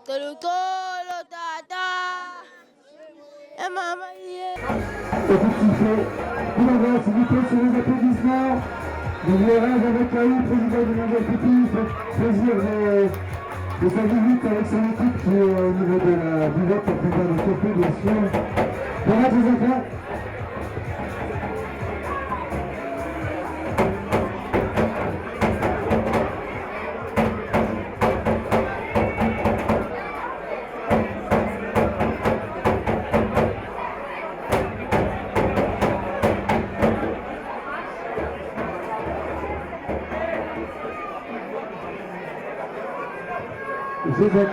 Tolotolo tata. Et maman Et tout ce qui fait tout l'envers, s'il vous plaît, sur les applaudissements. Donc le rêve avec Aïe, président du Mondial Petit, fait plaisir de sa visite avec son équipe qui est au niveau de la buvette pour préparer le café, bien sûr. Bon match les enfants.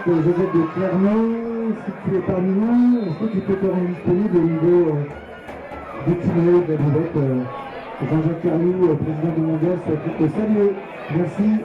Joseph de Clermont, si tu es parmi nous, est-ce que tu peux te rendre disponible au niveau du tunnel de la buvette Jean-Jacques Carlou, président du Mondial, souhaite te saluer. Merci.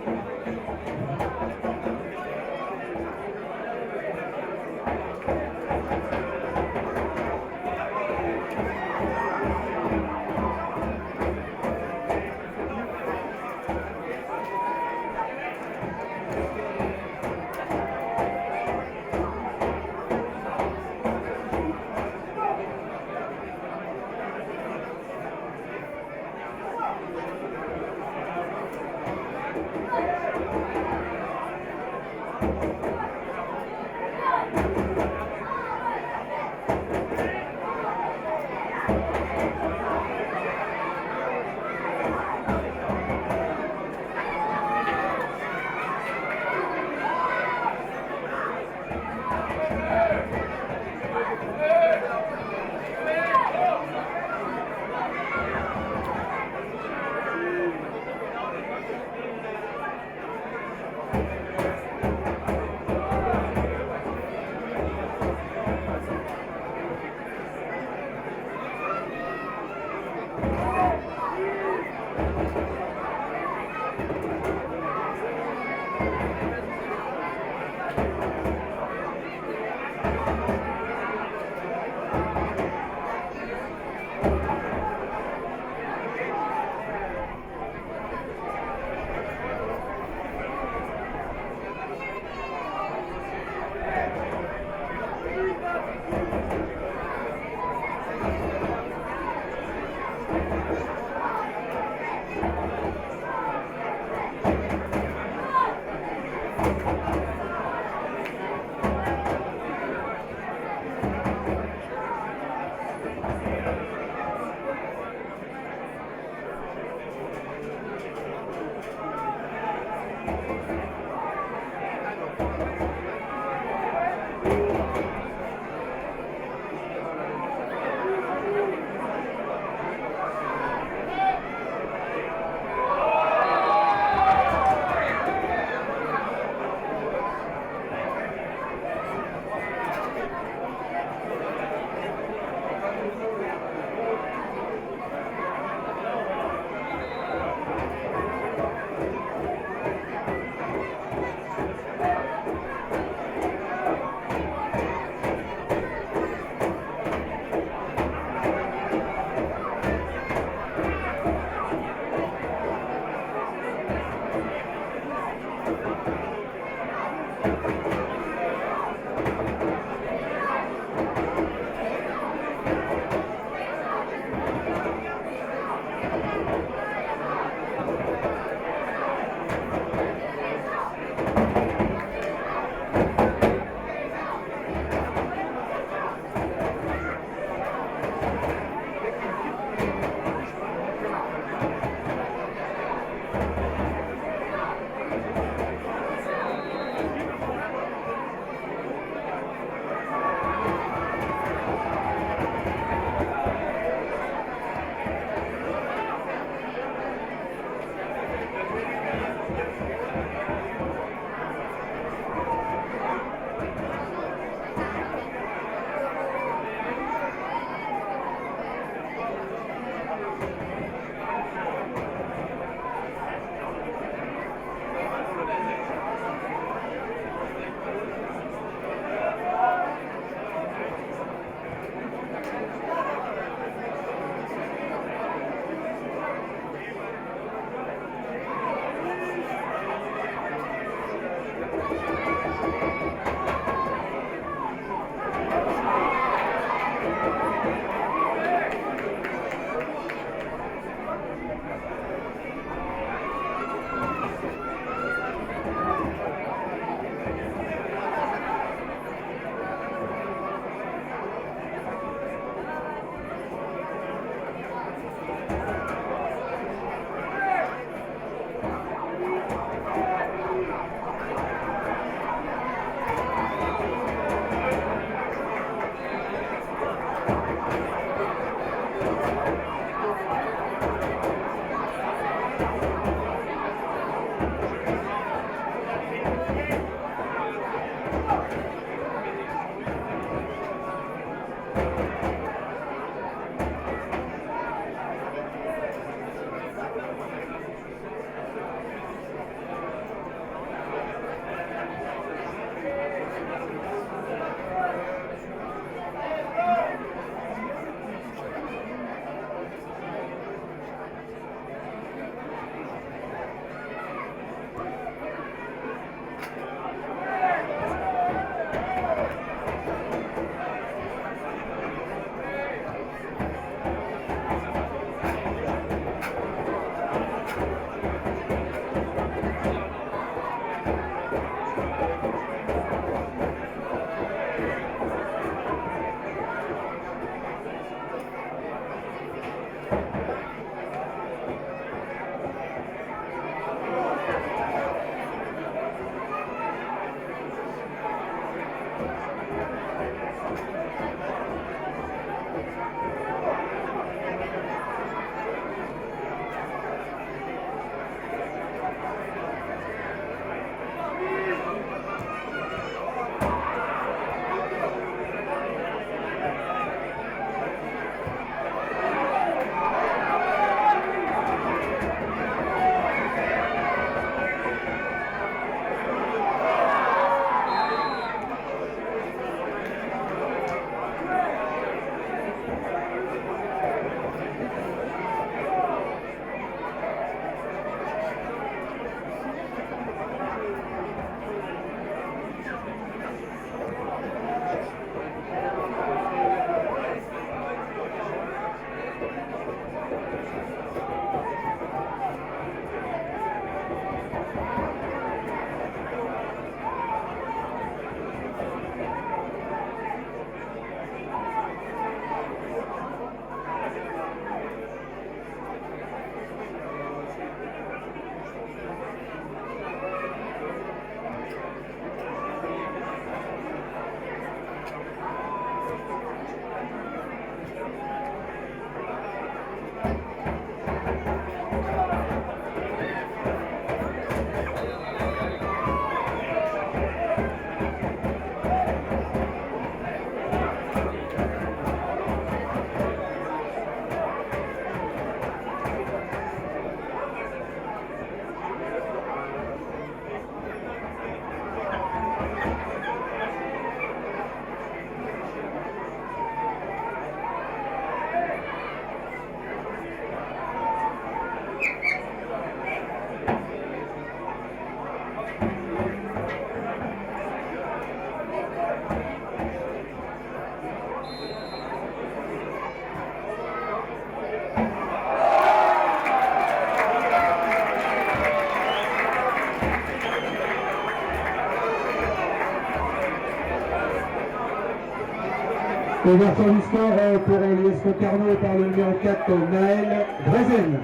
Ouverture du score pour l'US Concarneau par le numéro 4, Naël Drezen.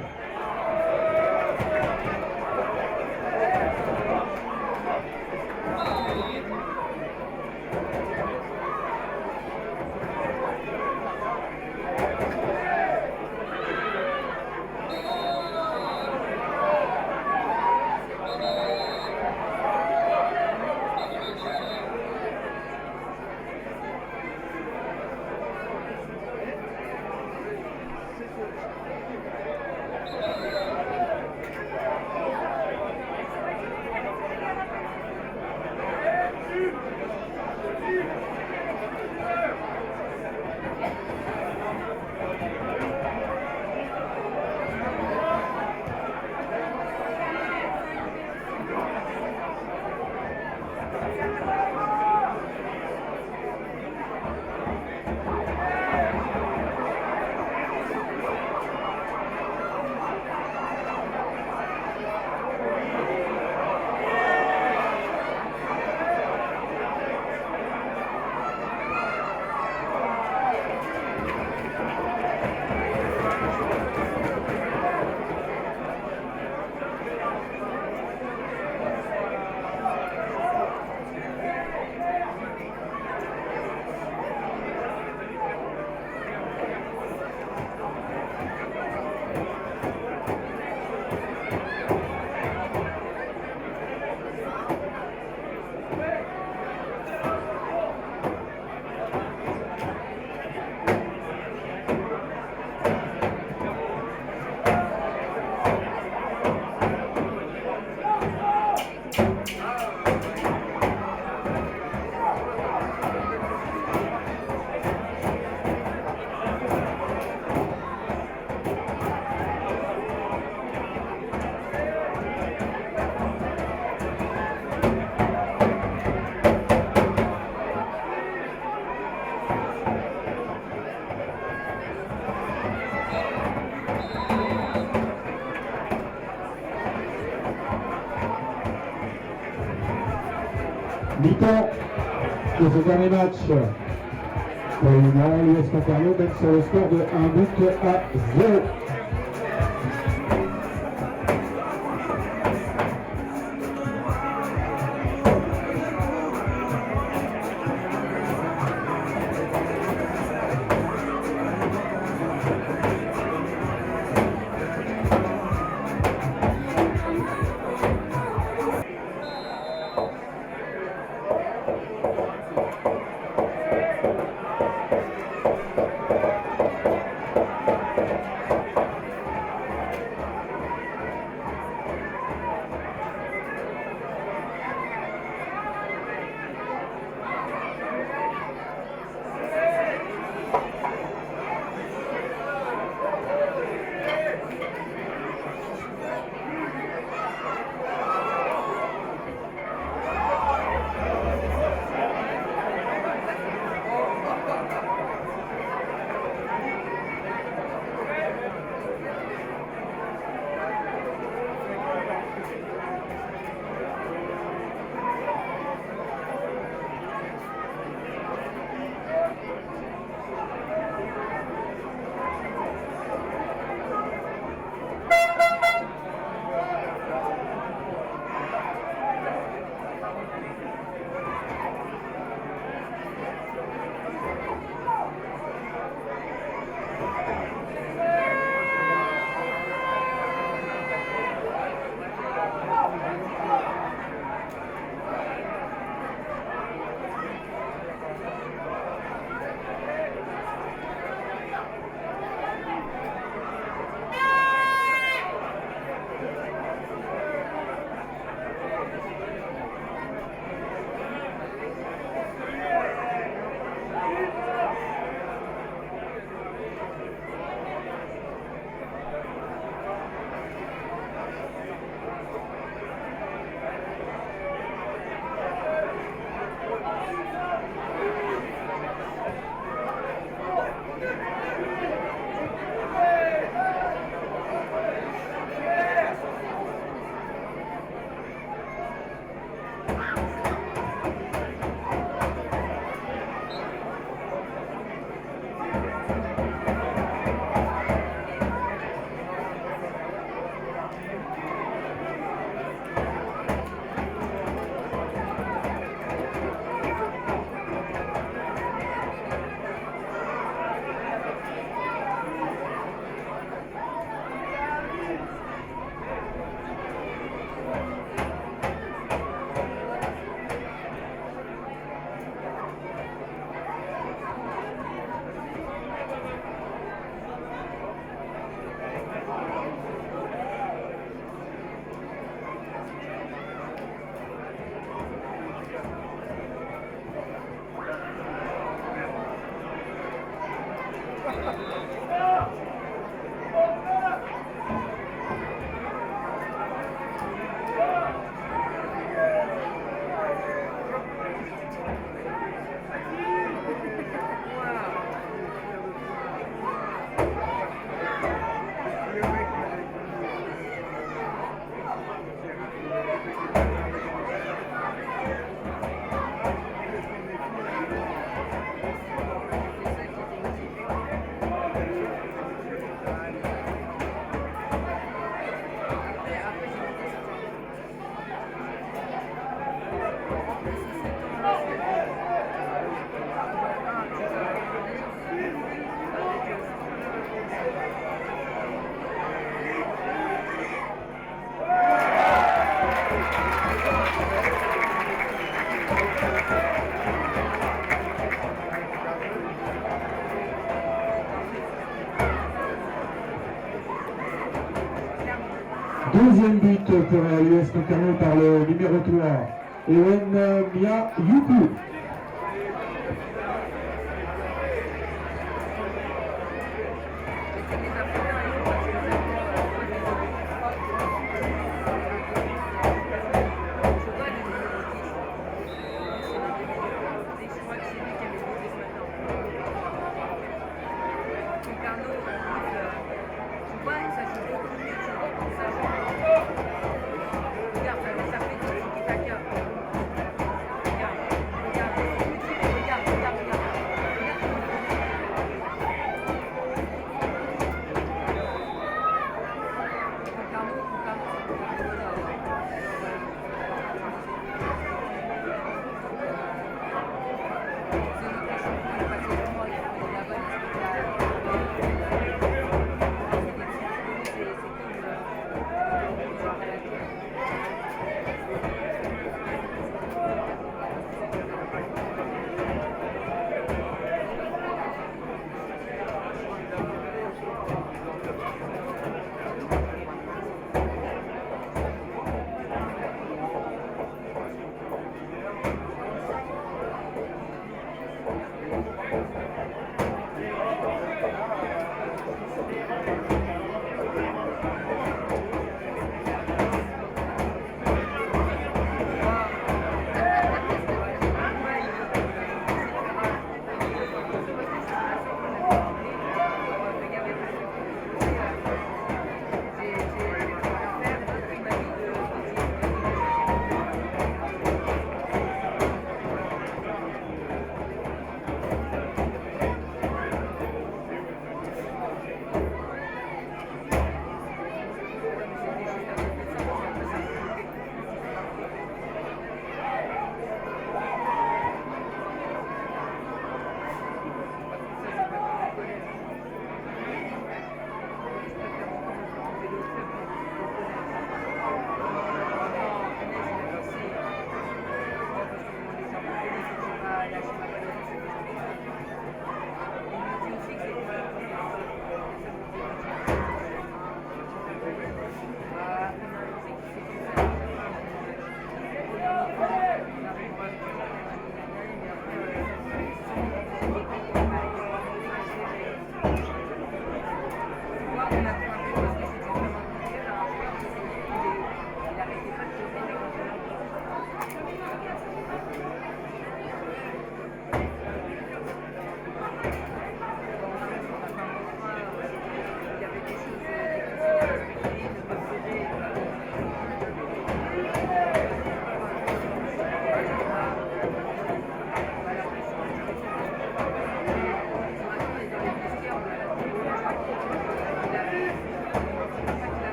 Mi-temps de ce dernier match pour l'US Concarneau, même sur le score de 1-0. Deuxième but pour l'US Concarneau par le numéro 3, Ewen Mia Yuku.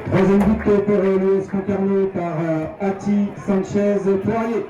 Troisième but pour l'US Concarneau par Ati Sanchez Poirier.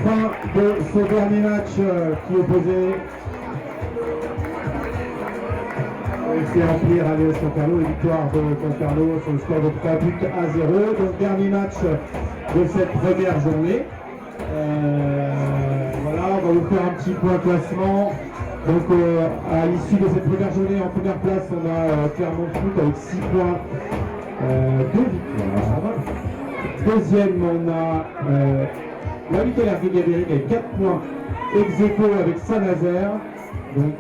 Fin de ce dernier match qui opposait FC Empire à l'US Concarneau, et victoire de Concarneau sur le score de 3 buts à 0. Donc dernier match de cette première journée. Voilà, on va vous faire un petit point classement. Donc à l'issue de cette première journée, en première place, on a Clermont Foot avec 6 points, 2 victoires. Deuxième, on a la Viteller Guéguéric avec 4 points, ex-aequo avec Saint-Nazaire. Donc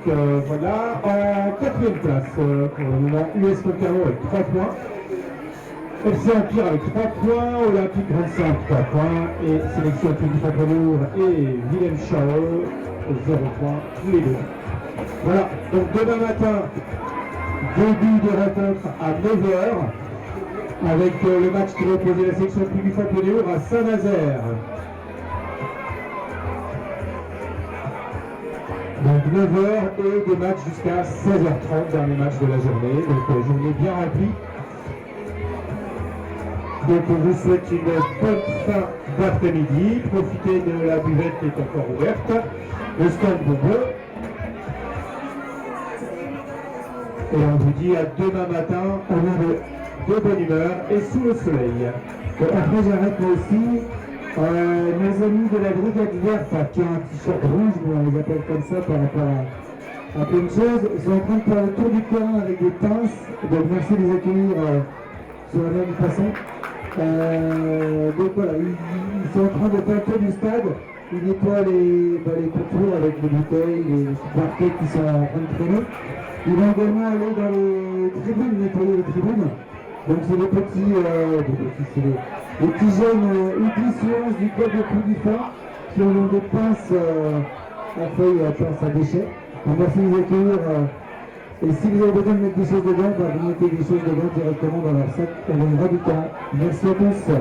voilà, en quatrième place pour le moment, US Concarneau avec 3 points, FC Empire avec 3 points, Olympique 25 3 points, et Sélection Atlétique Entrelour et Willem Chao 0 points tous les deux. Voilà, donc demain matin, début de rencontre à 9h avec le match qui va opposer la sélection Atlétique Entrelour à Saint-Nazaire. Donc 9h et des matchs jusqu'à 16h30, dernier match de la journée, donc journée bien remplie. Donc on vous souhaite une bonne fin d'après-midi, profitez de la buvette qui est encore ouverte, le stand de bleu. Et on vous dit à demain matin, on est de bonne humeur et sous le soleil. Après j'arrête moi aussi. Mes amis de la Brigade Verte, qui ont un t-shirt rouge, on les appelle comme ça par rapport à plein de choses, ils sont en train de faire le tour du terrain avec des pinces, donc merci de les accueillir sur la même façon. Donc voilà, ils sont en train de faire le tour du stade ils nettoient les contours avec les bouteilles, les supporters qui sont en train de traîner. Ils vont également aller dans les tribunes, nettoyer les tribunes. Donc c'est les petits jeunes U10 du club de Puy du Fond qui ont des pinces à feuilles, pinces à déchets. Donc merci de les accueillir. Et si vous avez besoin de mettre des choses dedans, vous mettez des choses dedans directement dans leur sac. On viendra du temps. Merci à tous.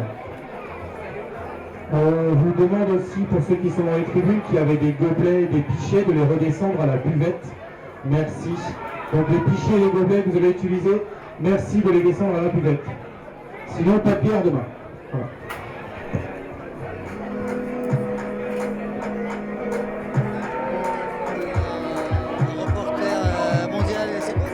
On vous demande aussi, pour ceux qui sont dans les tribunes, qui avaient des gobelets, des pichets, de les redescendre à la buvette. Merci. Donc les pichets et les gobelets que vous allez utiliser, merci de les descendre à la buvette. Sinon, pas de bière demain. Voilà. Reporter mondial, c'est quoi?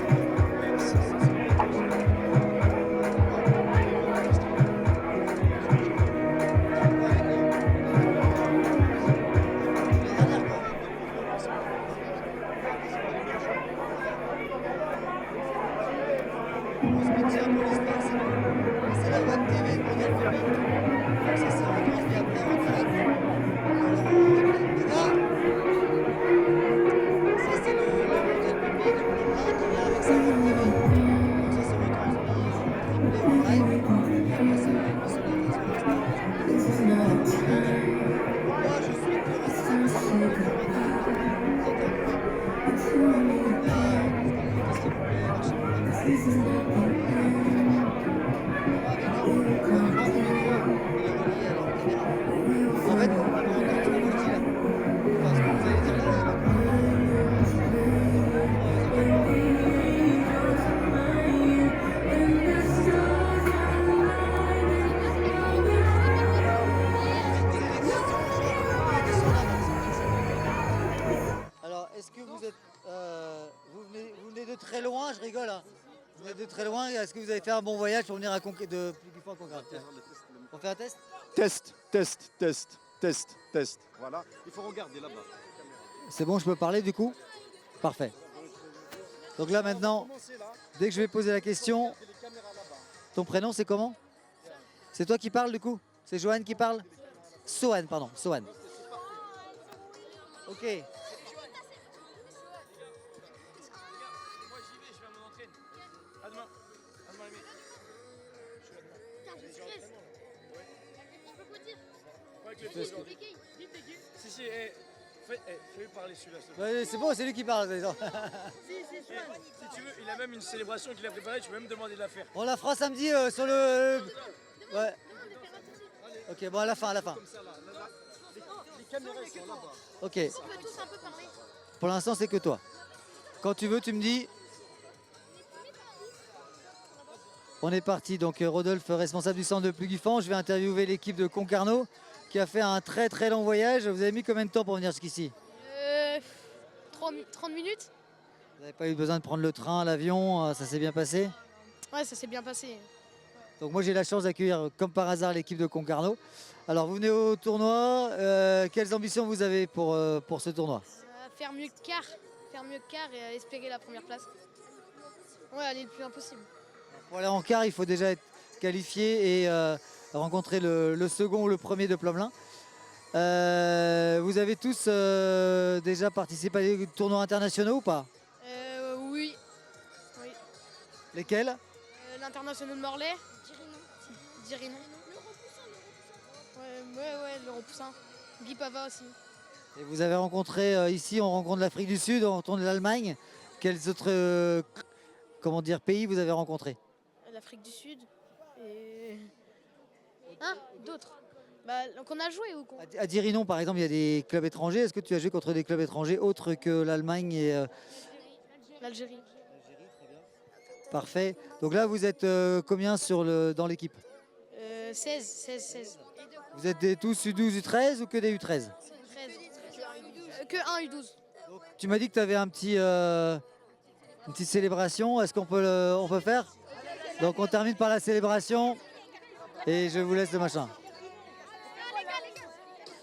C'est la web TV mondial public. Donc ça sera retransmis après en direct. Là, ça c'est le mondial public de Plomblin qui vient avec sa web TV. Donc ça c'est retransmis en triplé en live. Et après c'est une sur moi je souhaite le en fait, on va entendre ce que vous dites là. Enfin, ce que vous allez dire là, c'est pas alors, est-ce que vous êtes, vous venez de très loin, je rigole, hein. Vous venez de très loin, est-ce que vous avez fait un bon voyage pour venir à de Puy du Fond à Concarneau? On fait un test? Test. Voilà, il faut regarder là-bas. C'est bon, je peux parler du coup? Parfait. Donc là maintenant, dès que je vais poser la question, ton prénom c'est comment? C'est toi qui parles du coup? C'est Joanne qui parle? Sohan, pardon, Sohan. Ok. Moi j'y vais, je vais m'en entraîner. À demain. À demain, ami. Je peux vous dire. Ouais, avec les Vite, pros, bégaye, vite, bégaye. Si, fais-lui parler celui-là. s'il te plaît. Ouais, c'est bon, c'est lui qui parle. Si, c'est ça. Si tu veux, il a même une célébration qu'il a préparée, tu peux même demander de la faire. On la fera samedi sur le... Ouais. Ok, bon à la fin, Comme ça, là. Les caméras sont là-bas. Ok. On peut tous un peu parler. Pour l'instant, c'est que toi. Quand tu veux, tu me dis. On est parti. Donc Rodolphe, responsable du centre de Puy du Fond. Je vais interviewer l'équipe de Concarneau qui a fait un très très long voyage. Vous avez mis combien de temps pour venir jusqu'ici? 30 minutes. Vous n'avez pas eu besoin de prendre le train, l'avion, ça s'est bien passé? Ouais, ça s'est bien passé. Donc moi j'ai la chance d'accueillir comme par hasard l'équipe de Concarneau. Alors vous venez au tournoi, quelles ambitions vous avez pour ce tournoi? Faire mieux que quart et espérer la première place. Ouais, aller le plus loin possible. Pour aller en quart, il faut déjà être qualifié et rencontrer le second ou le premier de Plomblin. Vous avez tous déjà participé à des tournois internationaux ou pas? Oui. Lesquels? L'international de Morlaix. Dirinon. Ouais, le repoussin. Guipava aussi. Et vous avez rencontré ici, on rencontre l'Afrique du Sud, on tourne l'Allemagne. Quels autres pays vous avez rencontrés? L'Afrique du Sud. Et... d'autres. Donc on a joué ou quoi? À Dirinon, par exemple, il y a des clubs étrangers. Est-ce que tu as joué contre des clubs étrangers autres que l'Allemagne et L'Algérie. Parfait. Donc là, vous êtes combien dans l'équipe? 16. Vous êtes tous U12, U13 ou que des U13? 13. Que un U12. Tu m'as dit que tu avais une petite célébration. Est-ce qu'on peut faire? Donc on termine par la célébration et je vous laisse le machin.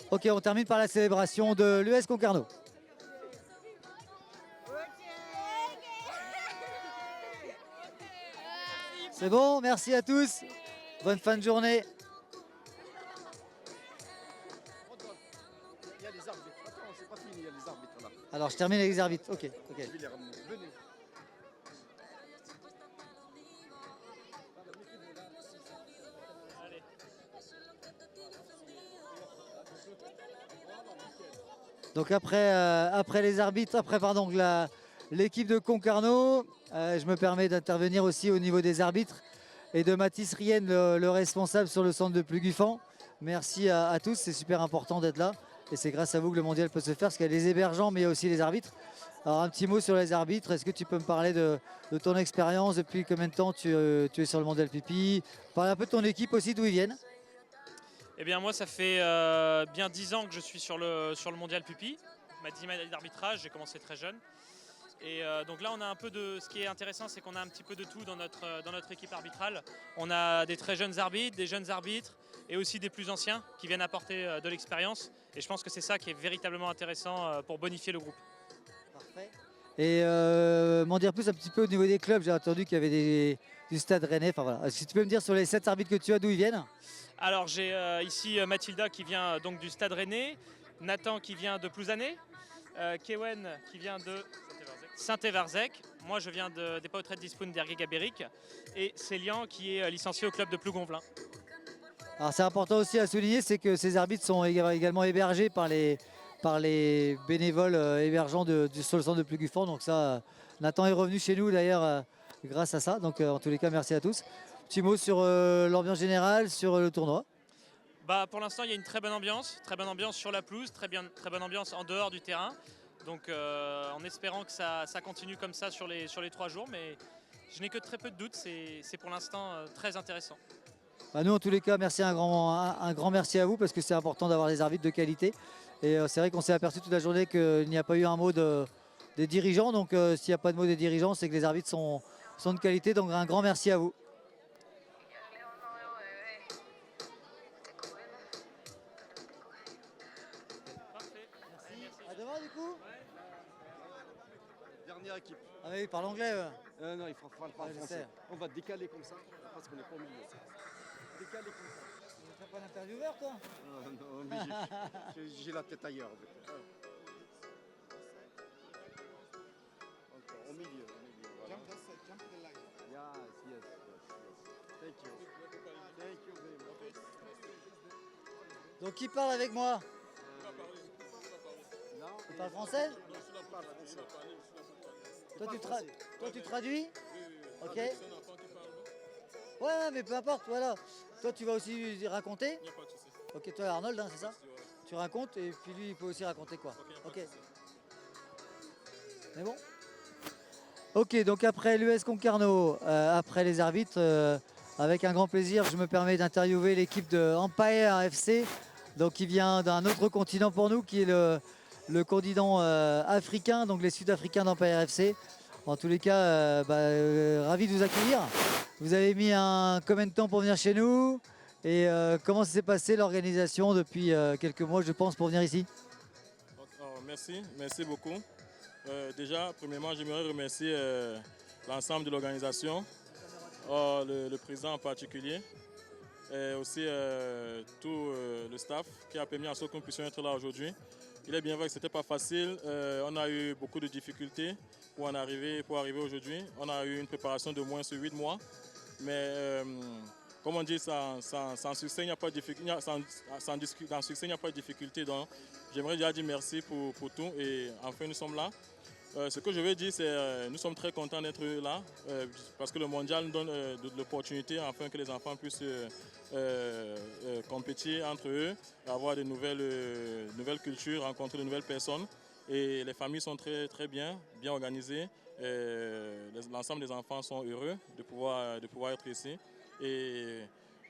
Ok, on termine par la célébration de l'US Concarneau. C'est bon, merci à tous. Bonne fin de journée. Il y a il y a les arbitres là. Alors je termine avec les arbitres. Ok, ok. Je vais les ramener. Venez. Donc après les arbitres, après pardon, l'équipe de Concarneau, je me permets d'intervenir aussi au niveau des arbitres et de Mathis Rien, le responsable sur le centre de Plugufan. Merci à tous, c'est super important d'être là. Et c'est grâce à vous que le mondial peut se faire, parce qu'il y a les hébergeants, mais il y a aussi les arbitres. Alors un petit mot sur les arbitres, est-ce que tu peux me parler de ton expérience, depuis combien de temps tu es sur le mondial pipi? Parle un peu de ton équipe aussi, d'où ils viennent. Eh bien moi ça fait bien 10 ans que je suis sur le mondial Pupi, ma 10 médailles d'arbitrage, j'ai commencé très jeune. Et donc là on a un peu de, ce qui est intéressant c'est qu'on a un petit peu de tout dans notre équipe arbitrale. On a des très jeunes arbitres, des jeunes arbitres et aussi des plus anciens qui viennent apporter de l'expérience. Et je pense que c'est ça qui est véritablement intéressant pour bonifier le groupe. Parfait. Et m'en dire plus un petit peu au niveau des clubs, j'ai entendu qu'il y avait du Stade Rennais. Enfin voilà, si tu peux me dire sur les 7 arbitres que tu as, d'où ils viennent? Alors j'ai ici Mathilda qui vient donc du Stade Rennais, Nathan qui vient de Plouzané, Kewen qui vient de Saint-Évarzec, moi je viens des Pautrets d'Ispun d'Ergué-Gabéric et Célian qui est licencié au club de Plougonvelin. Alors c'est important aussi à souligner, c'est que ces arbitres sont également hébergés par les bénévoles hébergeants sur le centre de Plugufan. Donc ça, Nathan est revenu chez nous d'ailleurs grâce à ça. Donc en tous les cas, merci à tous. Petit mot sur l'ambiance générale, sur le tournoi. Bah, pour l'instant, il y a une très bonne ambiance sur la pelouse, très bonne ambiance en dehors du terrain. Donc en espérant que ça continue comme ça sur les 3 jours, mais je n'ai que très peu de doutes, c'est pour l'instant très intéressant. Bah nous en tous les cas, merci, un grand merci à vous, parce que c'est important d'avoir des arbitres de qualité. Et c'est vrai qu'on s'est aperçu toute la journée qu'il n'y a pas eu un mot des dirigeants. Donc s'il n'y a pas de mot des dirigeants, c'est que les arbitres sont de qualité. Donc un grand merci à vous. À demain du coup. Dernière équipe. Ah oui, parle anglais. Non, il faut parler je français. sais. On va décaler comme ça, parce qu'on est pas au milieu. Décaler comme ça. Tu veux faire pas d'intervieweur toi? Non, mais j'ai la tête ailleurs. Encore, au milieu. Voilà. Jump the line. Yes. Thank you. Thank you very much. Donc qui parle avec moi? Non, Tu parles français? je parle français. Toi tu traduis? Ok. Ouais, mais peu importe, voilà. Toi tu vas aussi raconter? Ok, toi Arnold, hein, c'est ça? Tu racontes et puis lui il peut aussi raconter quoi? Ok. C'est bon? Ok, donc après l'US Concarneau, après les arbitres, avec un grand plaisir, je me permets d'interviewer l'équipe de Empire FC, donc qui vient d'un autre continent pour nous, qui est le continent africain, donc les Sud-Africains d'Empire FC. En tous les cas, ravi de vous accueillir. Vous avez mis combien de temps pour venir chez nous? Et comment s'est passée l'organisation depuis quelques mois, je pense, pour venir ici? Merci beaucoup. Déjà, premièrement, j'aimerais remercier l'ensemble de l'organisation, le président en particulier, et aussi tout le staff qui a permis à ce que nous puissions être là aujourd'hui. Il est bien vrai que ce n'était pas facile, on a eu beaucoup de difficultés pour arriver aujourd'hui. On a eu une préparation de moins de 8 mois, mais comme on dit, sans succès, il n'y a pas de difficulté. Sans succès, il n'y a pas de difficulté. Donc, j'aimerais déjà dire merci pour tout et enfin nous sommes là. Ce que je veux dire, c'est nous sommes très contents d'être là parce que le mondial nous donne de l'opportunité afin que les enfants puissent compétir entre eux, avoir de nouvelles cultures, rencontrer de nouvelles personnes. Et les familles sont très bien organisées. L'ensemble des enfants sont heureux de pouvoir être ici. Et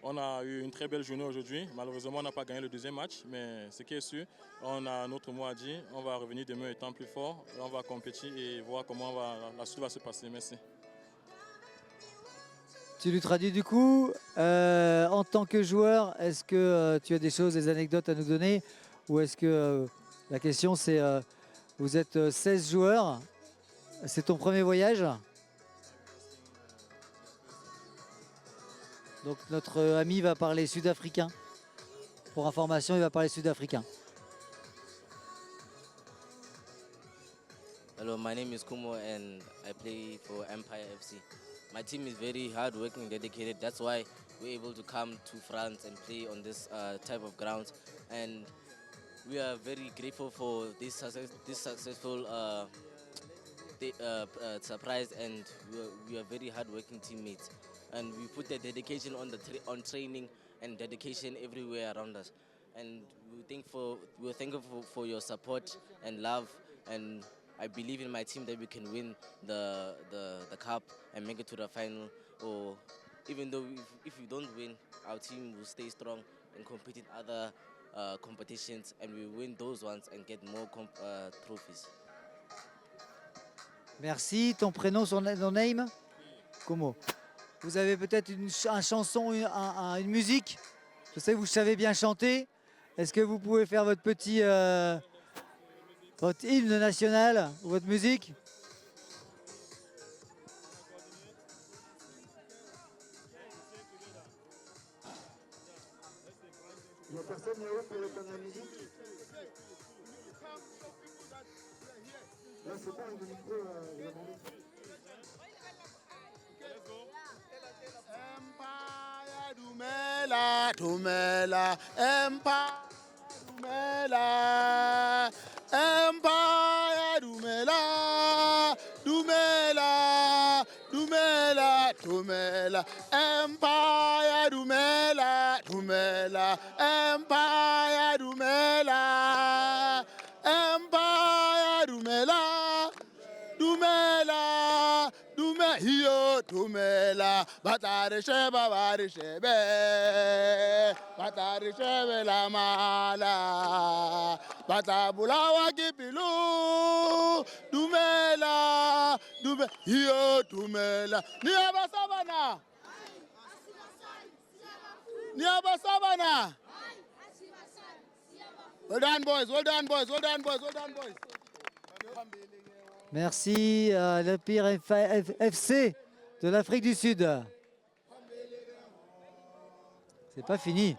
on a eu une très belle journée aujourd'hui. Malheureusement, on n'a pas gagné le deuxième match, mais ce qui est sûr, on a notre mot à dire. On va revenir demain étant plus fort. On va compétir et voir comment la suite va se passer. Merci. Tu lui traduis du coup. En tant que joueur, est-ce que tu as des choses, des anecdotes à nous donner? Ou est-ce que la question c'est, vous êtes 16 joueurs, c'est ton premier voyage? Donc notre ami va parler sud-africain. Pour information, il va parler sud-africain. Hello, my name is Kumo and I play for Empire FC. My team is very hard-working, dedicated. That's why we're able to come to France and play on this type of ground. And we are very grateful for this successful surprise, and we are very hard-working teammates. And we put the dedication on training and dedication everywhere around us. And we're thankful for your support and love. And I believe in my team that we can win the cup and make it to the final. Or even though if we don't win, our team will stay strong and compete in other competitions, and we win those ones and get more trophies. Merci. Ton prénom, ton name? Comment? Vous avez peut-être une chanson, une musique? Je sais que vous savez bien chanter. Est-ce que vous pouvez faire votre petit votre hymne national ou votre musique? Il n'y a personne là-haut pour répondre à la musique? Là, c'est bon, le micro, il va demander. Empire Dumela, Dumela, Empire Dumela, Empire Dumela, Dumela, Dumela, Dumela, Empire Dumela, Dumela, Empire Dumela, Empire Dumela, Dumela, Dumela, hiyo Dumela, batare sheba bari shebe, batare shebe la mala, batabula wakipilu, Dumela, Dumela, hiyo Dumela, niaba sabana, niaba sabana. Well done, boys. Well done, boys. Well done, boys. Well done, boys. Merci l'Empire FC de l'Afrique du Sud. C'est pas fini.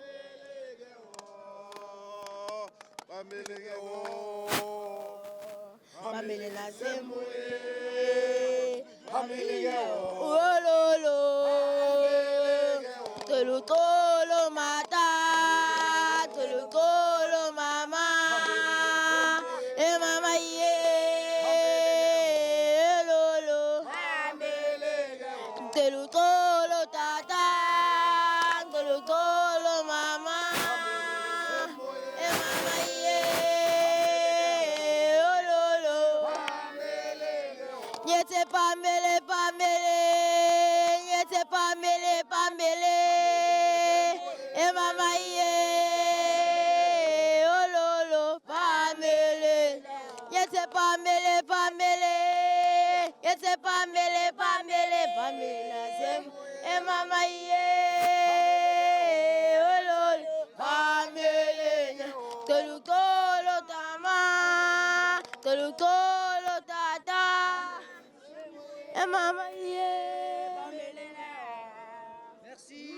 Merci.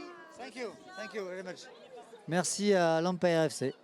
Thank you very much. Merci à l'Empire FC.